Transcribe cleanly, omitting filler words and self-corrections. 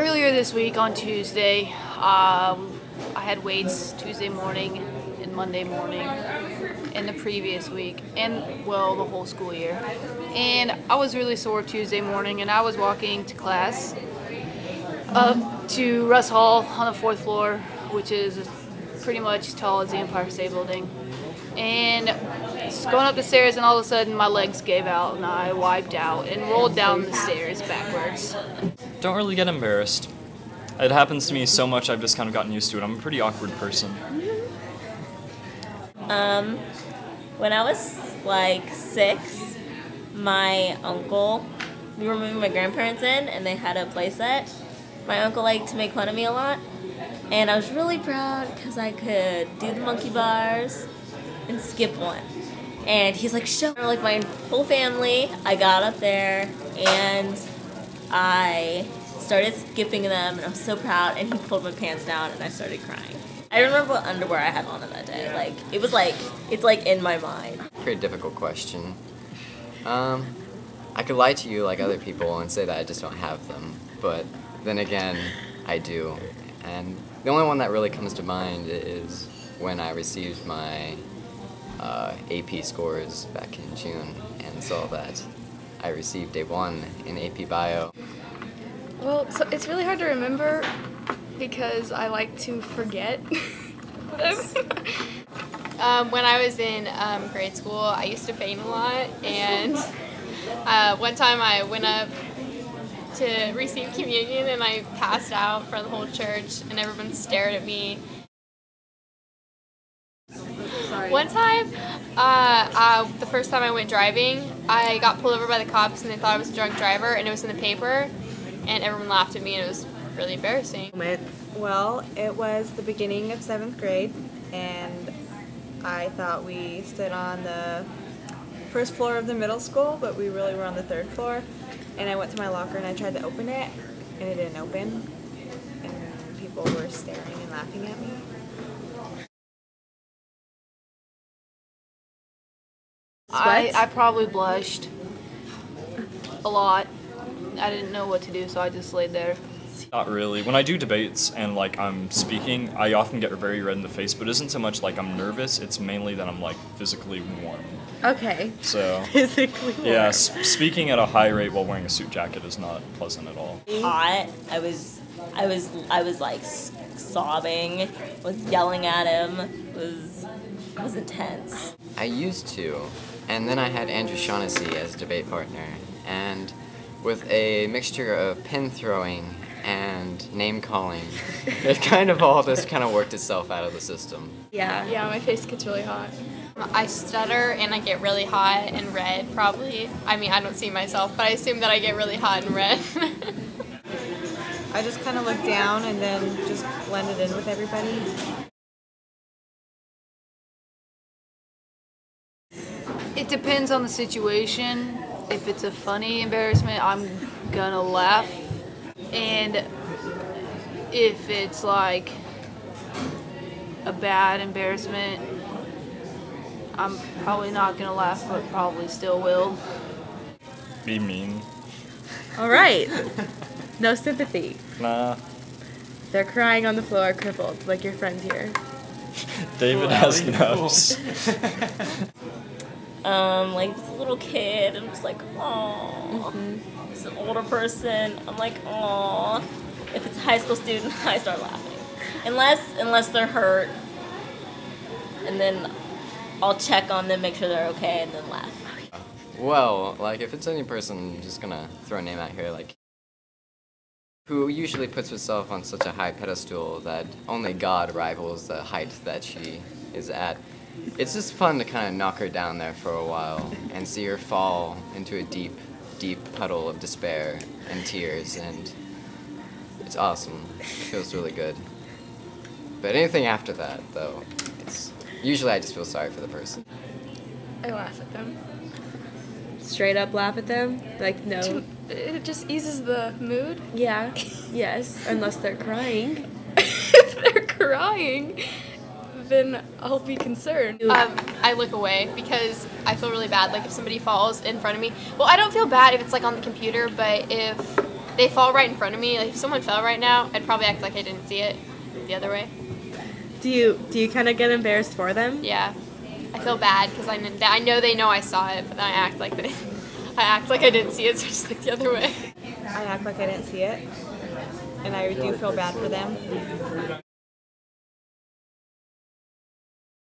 Earlier this week on Tuesday, I had weights Tuesday morning and Monday morning in the previous week, and well, the whole school year. And I was really sore Tuesday morning, and I was walking to class up to Russ Hall on the 4th floor, which is pretty much as tall as the Empire State Building. And just going up the stairs, and all of a sudden my legs gave out, and I wiped out and rolled down the stairs backwards. Don't really get embarrassed. It happens to me so much I've just kind of gotten used to it. I'm a pretty awkward person. When I was like 6, my uncle, we were moving my grandparents in and they had a play set. My uncle liked to make fun of me a lot, and I was really proud because I could do the monkey bars and skip one. And he's like, show like my whole family. I got up there and I started skipping them, and I was so proud, and he pulled my pants down and I started crying. I don't remember what underwear I had on that day. Like, it was like, it's like in my mind. Pretty difficult question. I could lie to you like other people and say that I just don't have them, but then again, I do. And the only one that really comes to mind is when I received my AP scores back in June and saw that I received a 1 in AP Bio. Well, so it's really hard to remember because I like to forget them. When I was in grade school, I used to faint a lot, and one time I went up to receive communion and I passed out in front of the whole church, and everyone stared at me. One time, the first time I went driving, I got pulled over by the cops and they thought I was a drunk driver, and it was in the paper, and everyone laughed at me, and it was really embarrassing. Well, it was the beginning of 7th grade, and I thought we stood on the first floor of the middle school, but we really were on the 3rd floor, and I went to my locker and I tried to open it, and it didn't open, and people were staring and laughing at me. I probably blushed a lot. I didn't know what to do, so I just laid there. Not really. When I do debates and like I'm speaking, I often get very red in the face, but it isn't so much like I'm nervous, it's mainly that I'm like physically warm. Okay. So physically warm. Yeah, speaking at a high rate while wearing a suit jacket is not pleasant at all. Hot. I was like sobbing, was yelling at him, was intense. I used to, and then I had Andrew Shaughnessy as debate partner, and with a mixture of pin throwing and name calling, it kind of all just kind of worked itself out of the system. Yeah, my face gets really hot. I stutter and I get really hot and red, probably. I mean, I don't see myself, but I assume that I get really hot and red. I just kind of looked down and then just blended in with everybody. It depends on the situation. If it's a funny embarrassment, I'm gonna laugh. And if it's like a bad embarrassment, I'm probably not gonna laugh, but probably still will. Be mean. All right. No sympathy. Nah. They're crying on the floor, crippled, like your friend here. David has nubs. Like if it's a little kid, I'm just like, aww. It's an older person, I'm like, aww. If it's a high school student, I start laughing. Unless they're hurt, and then I'll check on them, make sure they're okay, and then laugh. Well, like if it's any person, I'm just gonna throw a name out here, like who usually puts herself on such a high pedestal that only God rivals the height that she is at. It's just fun to kind of knock her down there for a while and see her fall into a deep, deep puddle of despair and tears, and it's awesome. It feels really good. But anything after that, though, usually I just feel sorry for the person. I laugh at them. Straight up laugh at them? Like, no. It just eases the mood. Yeah. Yes. Unless they're crying. If they're crying, then I'll be concerned. I look away because I feel really bad. Like if somebody falls in front of me. Well, I don't feel bad if it's like on the computer, but if they fall right in front of me. Like if someone fell right now, I'd probably act like I didn't see it the other way. Do you kind of get embarrassed for them? Yeah, I feel bad because I know they know I saw it, but then I act like I didn't see it, so I just look the other way. I act like I didn't see it, and I do feel bad for them.